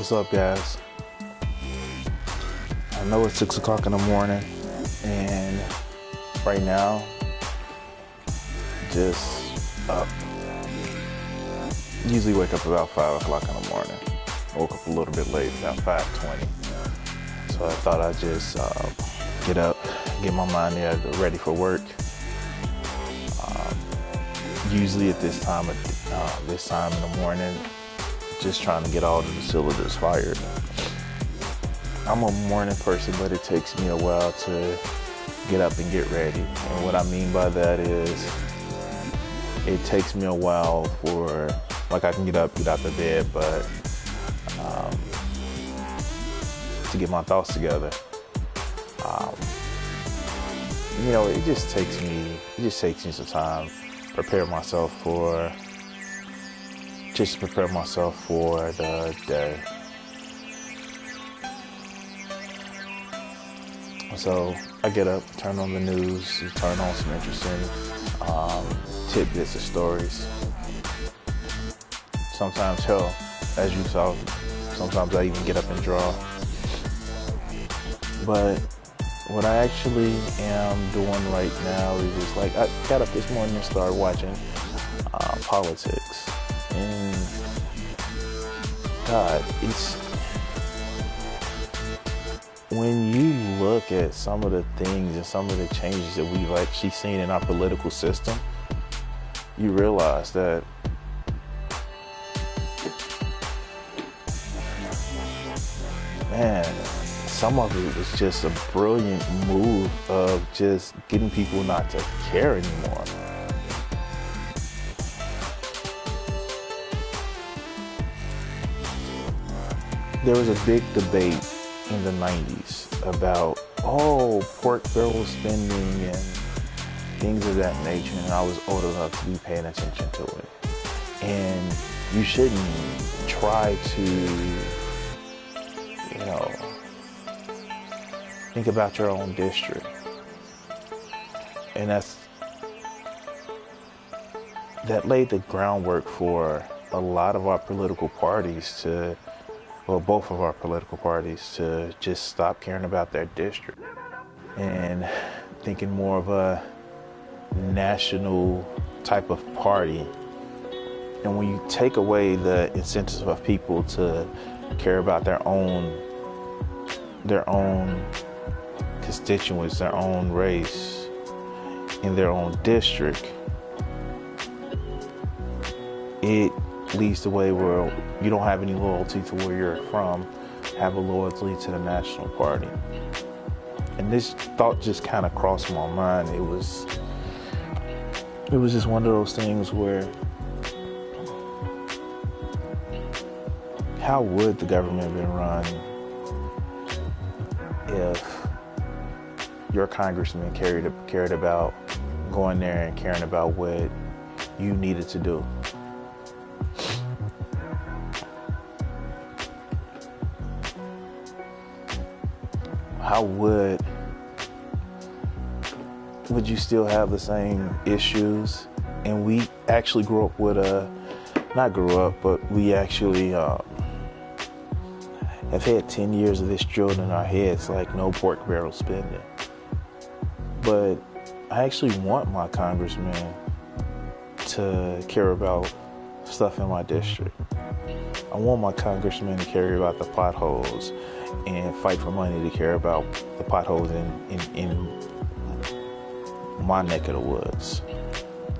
What's up, guys? I know it's 6 o'clock in the morning, and right now, just up. Usually wake up about 5 o'clock in the morning. Woke up a little bit late, about 5:20. So I thought I'd just get up, get my mind ready for work. Usually at this time in the morning, just trying to get all the cylinders fired. I'm a morning person, but it takes me a while to get up and get ready. And what I mean by that is it takes me a while for, like, I can get out the bed, but to get my thoughts together. It just takes me some time to prepare myself for the day. So I get up, turn on the news, turn on some interesting tidbits of stories. Sometimes, as you saw, sometimes I even get up and draw. But what I actually am doing right now is just like, I got up this morning and started watching politics. And God, it's when you look at some of the things and some of the changes that we've actually seen in our political system, you realize that some of it was just a brilliant move of just getting people not to care anymore. There was a big debate in the 90s about, pork barrel spending and things of that nature, and I was old enough to be paying attention to it. And you shouldn't try to, think about your own district. And that laid the groundwork for a lot of our political parties both of our political parties to just stop caring about their district and thinking more of a national type of party. And when you take away the incentives of people to care about their own constituents, their own race, in their own district, it leads the way where you don't have any loyalty to where you're from, have a loyalty to the national party. And this thought just kind of crossed my mind. It was just one of those things where, how would the government be run if your congressman cared about going there and caring about what you needed to do? How would you still have the same issues? And we actually grew up with we actually have had 10 years of this drilled in our heads, like no pork barrel spending. But I actually want my congressman to care about stuff in my district. I want my congressman to care about the potholes and fight for money to care about the potholes in my neck of the woods.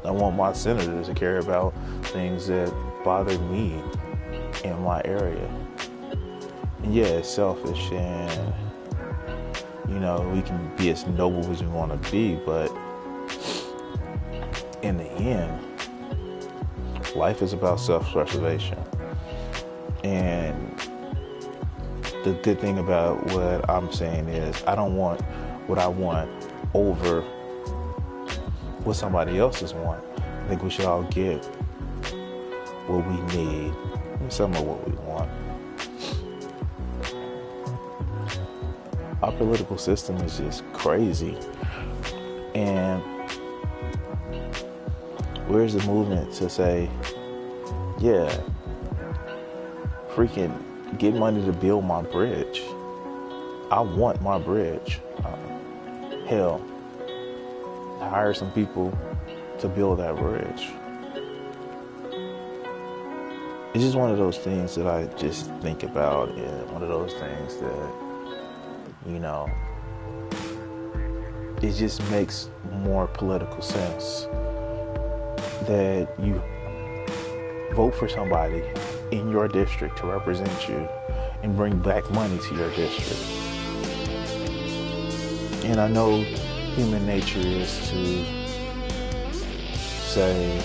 I want my senators to care about things that bother me in my area. And yeah, it's selfish, and we can be as noble as we want to be, but in the end, life is about self-preservation. And the good thing about what I'm saying is I don't want what I want over what somebody else's want. I think we should all get what we need and some of what we want. Our political system is just crazy. And where's the movement to say, yeah, freaking get money to build my bridge. I want my bridge. Hell, hire some people to build that bridge. It's just one of those things that I just think about, and one of those things that, it just makes more political sense that you vote for somebody in your district to represent you and bring back money to your district. And I know human nature is to say,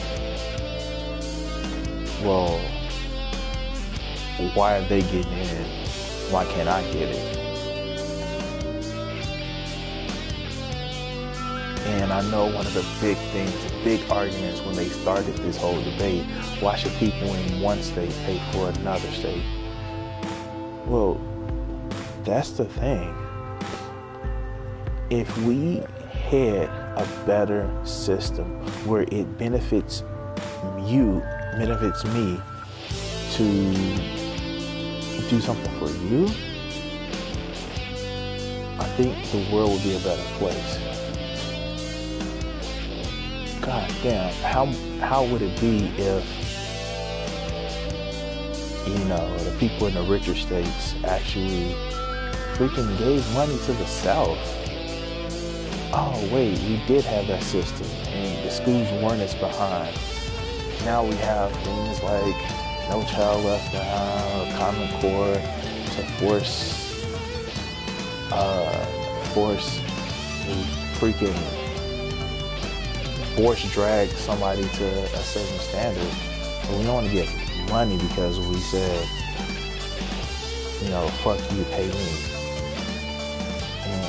well, why are they getting in? Why can't I get it? And I know one of the big things, the big arguments when they started this whole debate, why should people in one state pay for another state? Well, that's the thing. If we had a better system where it benefits you, benefits me to do something for you, I think the world would be a better place. God damn, how would it be if, the people in the richer states actually freaking gave money to the South? Oh wait, we did have that system and the schools weren't as behind. Now we have things like No Child Left Behind, Common Core to force drag somebody to a certain standard. But we don't want to get money because we said, fuck you, pay me. And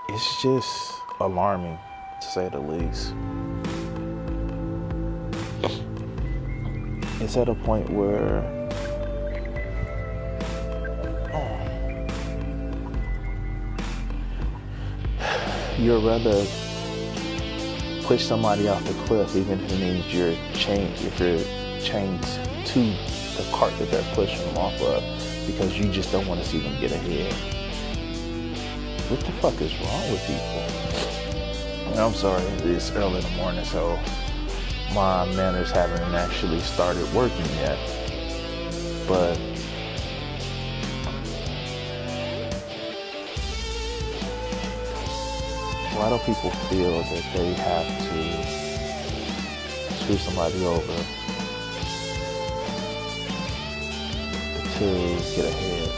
it's just alarming, to say the least. It's at a point where you'd rather push somebody off the cliff, even if it means you're chained to the cart that they're pushing them off of, because you just don't want to see them get ahead. What the fuck is wrong with people? I'm sorry, it's early in the morning, so my manners haven't actually started working yet. But why do people feel that they have to screw somebody over to get ahead?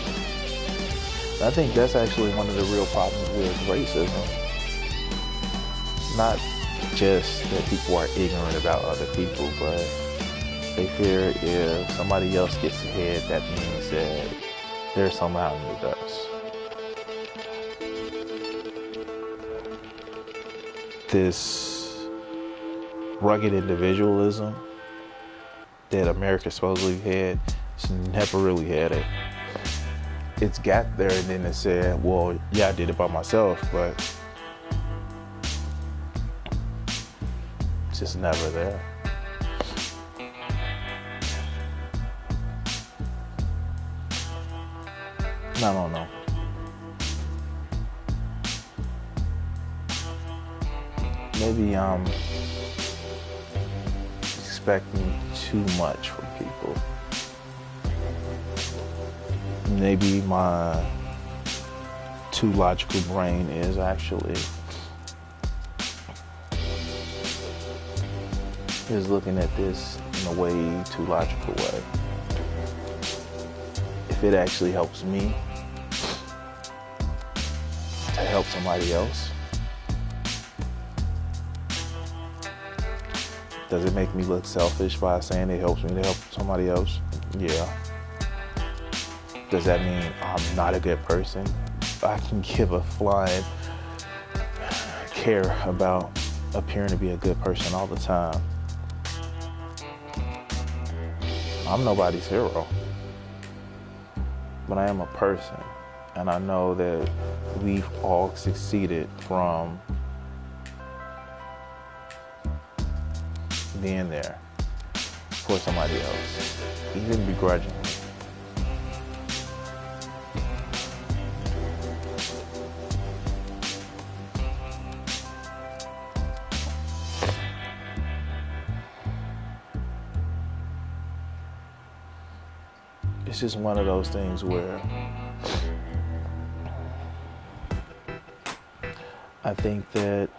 I think that's actually one of the real problems with racism. Not just that people are ignorant about other people, but they fear if somebody else gets ahead, that means that they're somehow in the dust. This rugged individualism that America supposedly had, it's never really had it. It's got there and then it said, well, yeah, I did it by myself, but it's just never there. I don't know. Maybe I'm expecting too much from people. Maybe my too logical brain is actually looking at this in a way too logical way. If it actually helps me to help somebody else, does it make me look selfish by saying it helps me to help somebody else? Yeah. Does that mean I'm not a good person? I can give a flying care about appearing to be a good person all the time. I'm nobody's hero. But I am a person. And I know that we've all succeeded from being there for somebody else, even begrudgingly. It's just one of those things where I think that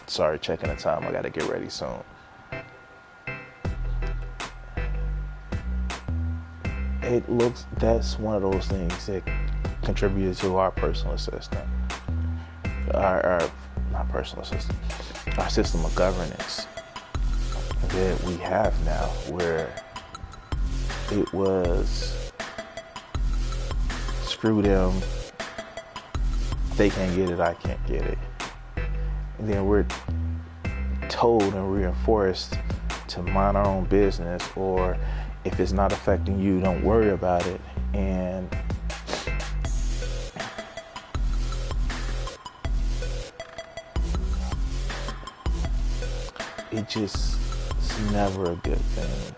sorry, checking the time. I got to get ready soon. That's one of those things that contributed to our personal system. Our not personal system. Our system of governance that we have now, where it was screw them, they can't get it, I can't get it. And then we're told and reinforced to mind our own business, or if it's not affecting you, don't worry about it. And it's never a good thing.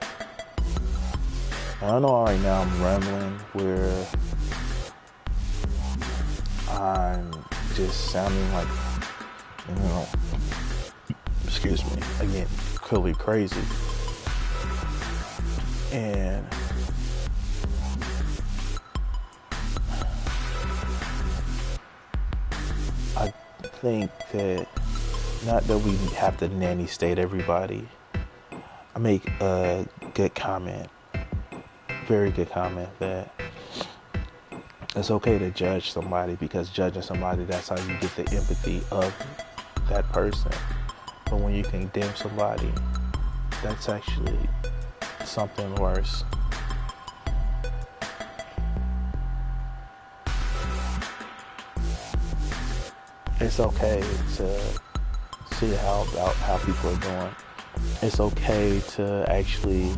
I know right now I'm rambling where I'm just sounding like, excuse me, again, clearly crazy. And I think that, not that we have to nanny state everybody. I make a good comment, very good comment, that it's okay to judge somebody, because judging somebody, that's how you get the empathy of that person. But when you condemn somebody, that's actually something worse. It's okay to see how people are doing. It's okay to actually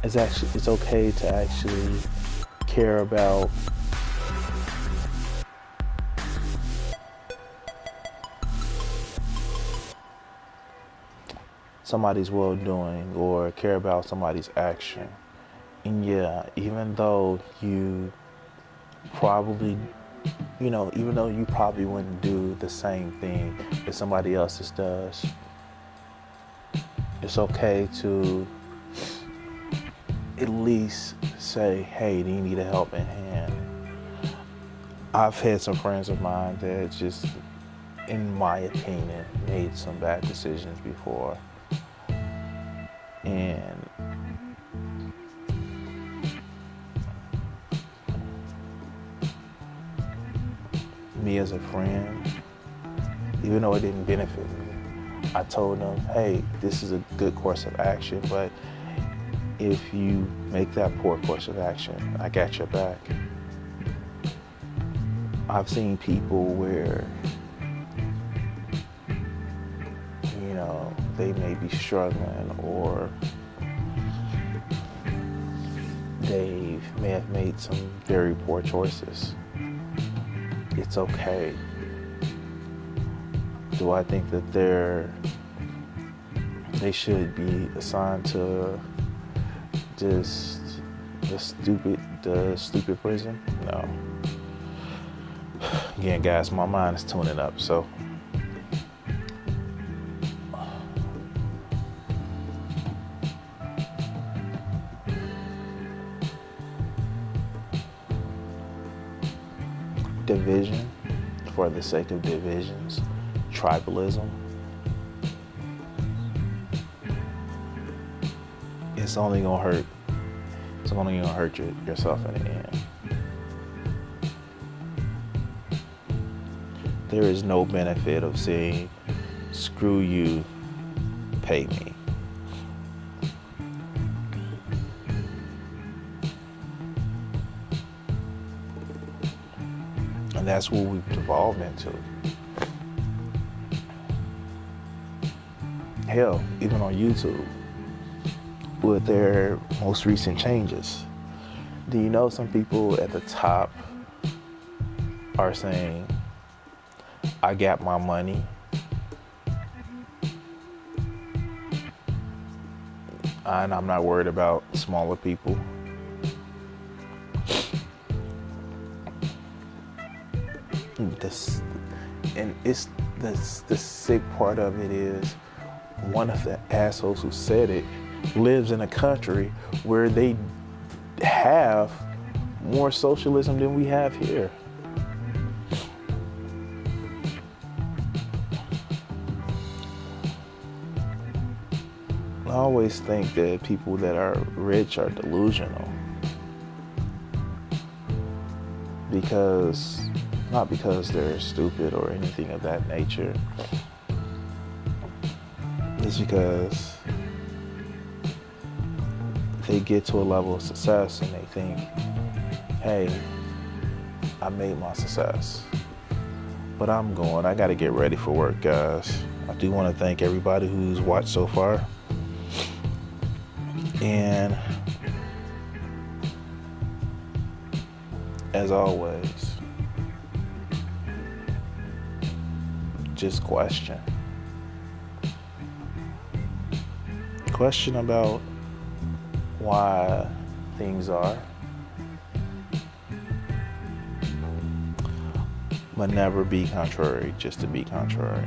it's okay to actually care about somebody's well-doing, or care about somebody's action. And yeah, even though you probably wouldn't do the same thing that somebody else's does, it's okay to at least say, hey, do you need a helping hand? I've had some friends of mine that just, in my opinion, made some bad decisions before. And me as a friend, even though it didn't benefit me, I told them, hey, this is a good course of action, but if you make that poor course of action, I got your back. I've seen people where, they may be struggling, or they may have made some very poor choices. It's okay. Do I think that they should be assigned to just the stupid prison? No. Again, guys, my mind is tuning up, so division for the sake of divisions, tribalism, it's only gonna hurt. It's only gonna hurt yourself in the end. There is no benefit of saying, screw you, pay me. And that's what we've devolved into. Hell, even on YouTube, with their most recent changes, Do you know some people at the top are saying, I got my money, and I'm not worried about smaller people? The sick part of it is one of the assholes who said it lives in a country where they have more socialism than we have here. I always think that people that are rich are delusional not because they're stupid or anything of that nature. It's because they get to a level of success and they think, hey, I made my success. But I got to get ready for work, guys. I do want to thank everybody who's watched so far. And as always, just question. Question about why things are, but never be contrary just to be contrary.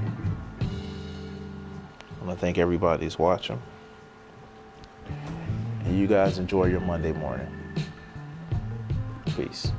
I want to thank everybody who's watching. And you guys enjoy your Monday morning. Peace.